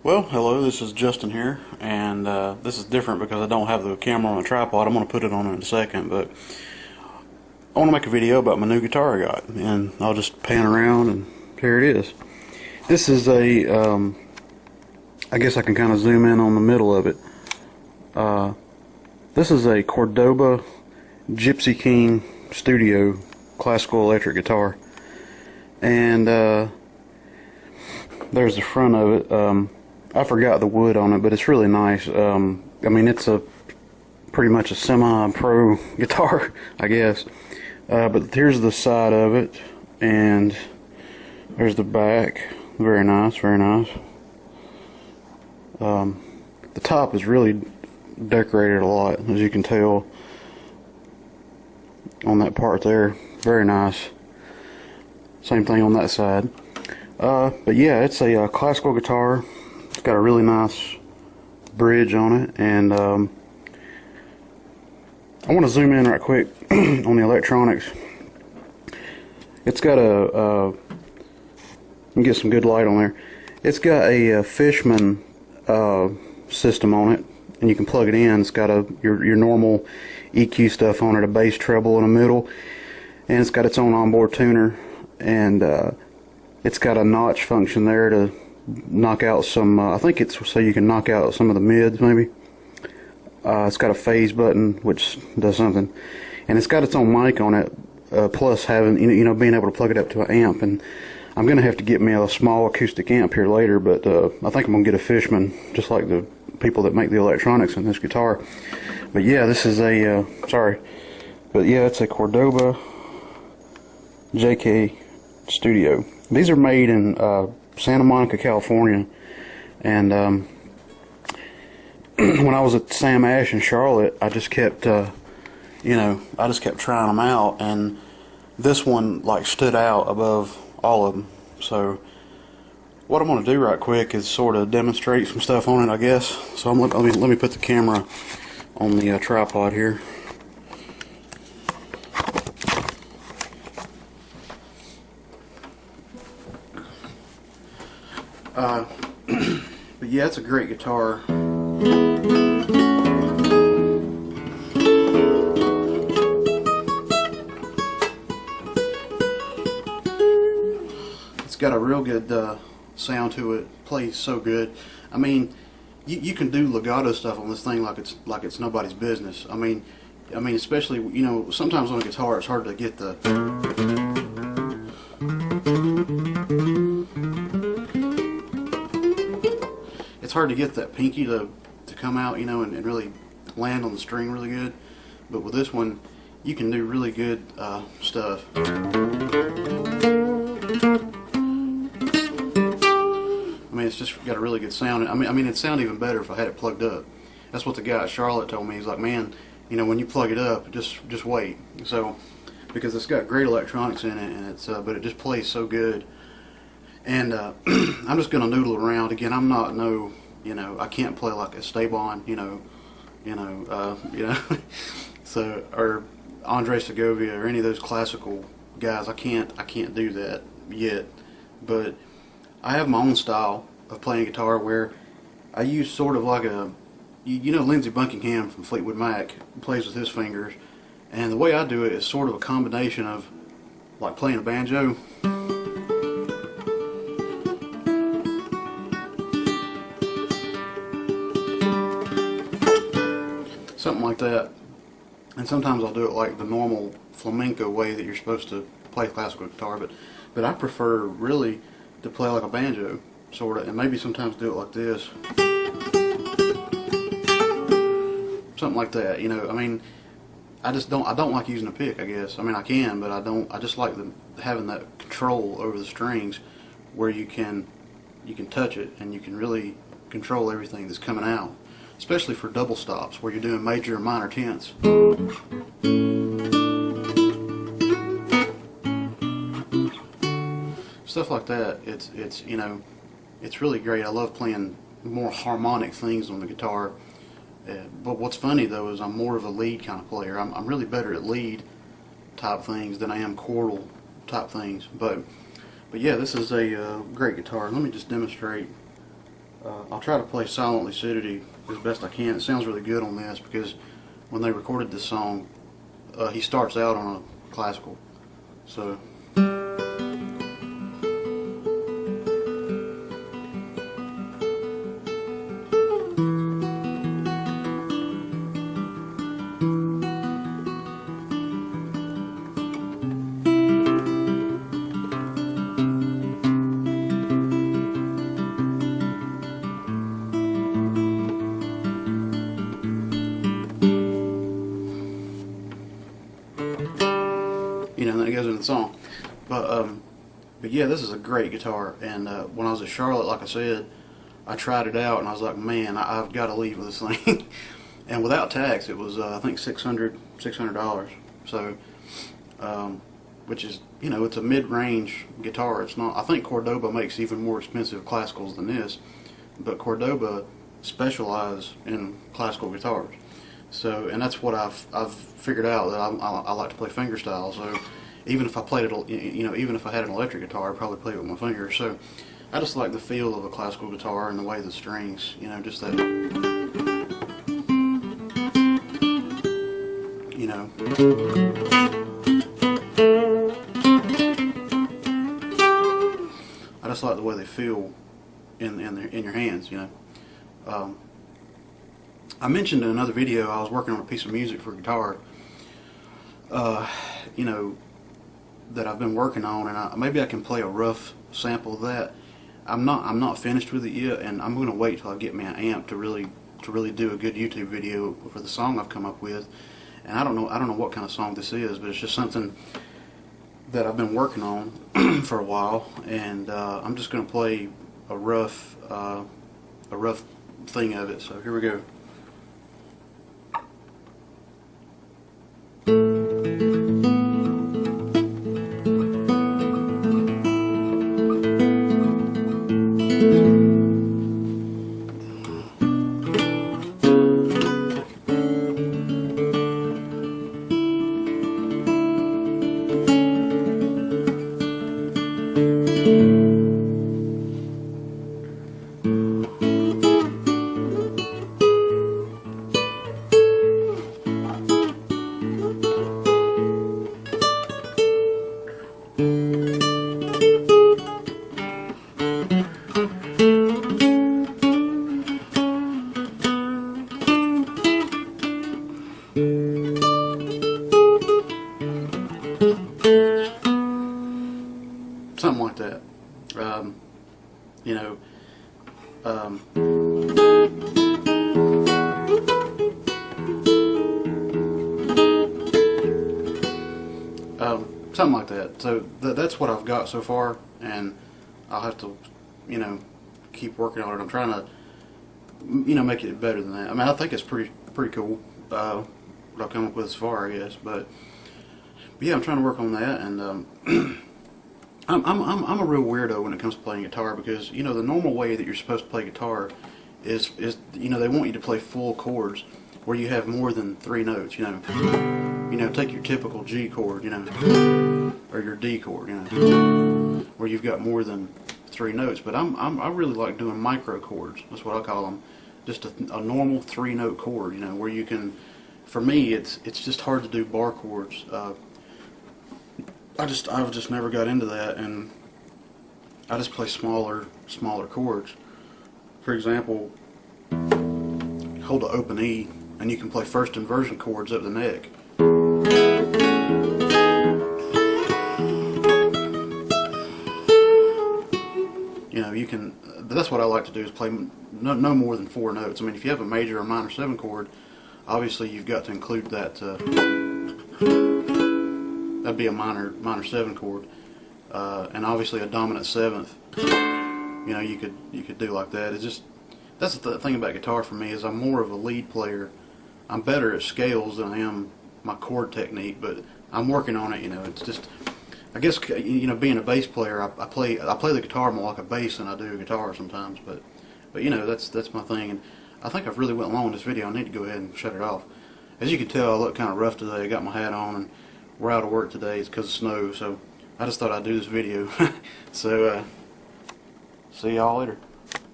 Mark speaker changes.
Speaker 1: Well, hello, this is Justin here, and this is different because I don't have the camera on a tripod. I'm going to put it on in a second, but I want to make a video about my new guitar I got, and I'll just pan around, and here it is. This is a, I guess I can kind of zoom in on the middle of it. This is a Cordoba Gypsy King Studio classical electric guitar, and there's the front of it. I forgot the wood on it, but it's really nice. I mean, it's pretty much a semi-pro guitar, I guess. But here's the side of it, and there's the back. Very nice, very nice. The top is really decorated a lot, as you can tell on that part there. Very nice. Same thing on that side. But yeah, it's a classical guitar. It's got a really nice bridge on it, and I want to zoom in right quick on the electronics. It's got a let me get some good light on there. It's got a Fishman system on it, and you can plug it in. It's got your normal EQ stuff on it, a bass, treble, and a middle, and it's got its own onboard tuner, and it's got a notch function there to knock out some, I think it's so you can knock out some of the mids maybe. It's got a phase button which does something, and it's got its own mic on it, plus having being able to plug it up to an amp. And I'm gonna have to get me a small acoustic amp here later, but I think I'm gonna get a Fishman, just like the people that make the electronics in this guitar. But yeah, this is a it's a Cordoba JK Studio. These are made in Santa Monica, California, and when I was at Sam Ash in Charlotte, I just kept trying them out, and this one like stood out above all of them. So what I'm going to do right quick is sort of demonstrate some stuff on it, I guess. So let me put the camera on the tripod here. But yeah, it's a great guitar. It's got a real good sound to it. Plays so good. I mean, you can do legato stuff on this thing like it's nobody's business. I mean, especially sometimes on a guitar it's hard to get the. It's hard to get that pinky to come out, and really land on the string really good. But with this one, you can do really good stuff. I mean, it's just got a really good sound. I mean, it'd sound even better if I had it plugged up. That's what the guy at Charlotte told me. He's like, man, when you plug it up, just wait. So, because it's got great electronics in it, and but it just plays so good. And I'm just gonna noodle around. Again, I'm not I can't play like a Esteban, so, or Andre Segovia or any of those classical guys. I can't do that yet. But I have my own style of playing guitar where I use sort of like Lindsey Buckingham from Fleetwood Mac plays with his fingers, and the way I do it is sort of a combination of like playing a banjo. Something like that. And sometimes I'll do it like the normal flamenco way that you're supposed to play classical guitar, but I prefer really to play like a banjo, sort of, and maybe sometimes do it like this. Something like that, I mean, I don't like using a pick, I guess. I mean, I can, but I just like having that control over the strings where you can touch it and you can really control everything that's coming out. Especially for double stops where you're doing major and minor tenths. Stuff like that. It's really great. I love playing more harmonic things on the guitar. But what's funny though is I'm more of a lead kind of player. I'm really better at lead type things than I am chordal type things. But yeah, this is a great guitar. Let me just demonstrate I'll try to play Silent Lucidity as best I can. It sounds really good on this because when they recorded this song, he starts out on a classical. So. You know, and then it goes into the song. But yeah, this is a great guitar. And when I was at Charlotte, like I said, I tried it out, and I was like, man, I've got to leave with this thing. And without tax, it was I think $600. So, which is, you know, it's a mid-range guitar. It's not. I think Cordoba makes even more expensive classicals than this, but Cordoba specialize in classical guitars. So, and that's what I've figured out, that I like to play fingerstyle. So, even if I played it, you know, even if I had an electric guitar, I'd probably play it with my fingers. So, I just like the feel of a classical guitar and the way the strings, you know, just that, you know. I just like the way they feel in your hands, you know. I mentioned in another video I was working on a piece of music for guitar, you know, that I've been working on, and maybe I can play a rough sample of that. I'm not finished with it yet, and I'm going to wait till I get me an amp to really do a good YouTube video for the song I've come up with. And I don't know what kind of song this is, but it's just something that I've been working on for a while, and I'm just going to play a rough thing of it. So here we go. Something like that. You know, something like that. So that's what I've got so far, and I'll have to, you know, keep working on it. I'm trying to, you know, make it better than that. I mean, I think it's pretty cool what I've come up with so far, I guess. But yeah, I'm trying to work on that, and I'm a real weirdo when it comes to playing guitar, because, you know, the normal way that you're supposed to play guitar is you know, they want you to play full chords where you have more than 3 notes. You know, take your typical G chord, you know, or your D chord, you know, where you've got more than 3 notes. But I really like doing micro chords. That's what I call them. Just a normal 3-note chord, you know, where you can. For me, it's just hard to do bar chords. I've just never got into that, and I just play smaller chords. For example, hold the open E, and you can play first inversion chords up the neck. You know, you can. That's what I like to do, is play no more than 4 notes. I mean, if you have a major or minor 7 chord, obviously you've got to include that. That'd be a minor 7 chord, and obviously a dominant 7th. You know, you could do like that. It's just, that's the thing about guitar for me, is I'm more of a lead player. I'm better at scales than I am my chord technique, but I'm working on it. You know, it's just, I guess, you know, being a bass player, I play the guitar more like a bass than I do a guitar sometimes. But you know, that's my thing. And I think I've really went long in this video. I need to go ahead and shut it off. As you can tell, I look kind of rough today. I got my hat on, and we're out of work today. It's because of snow, so I just thought I'd do this video. So, see y'all later.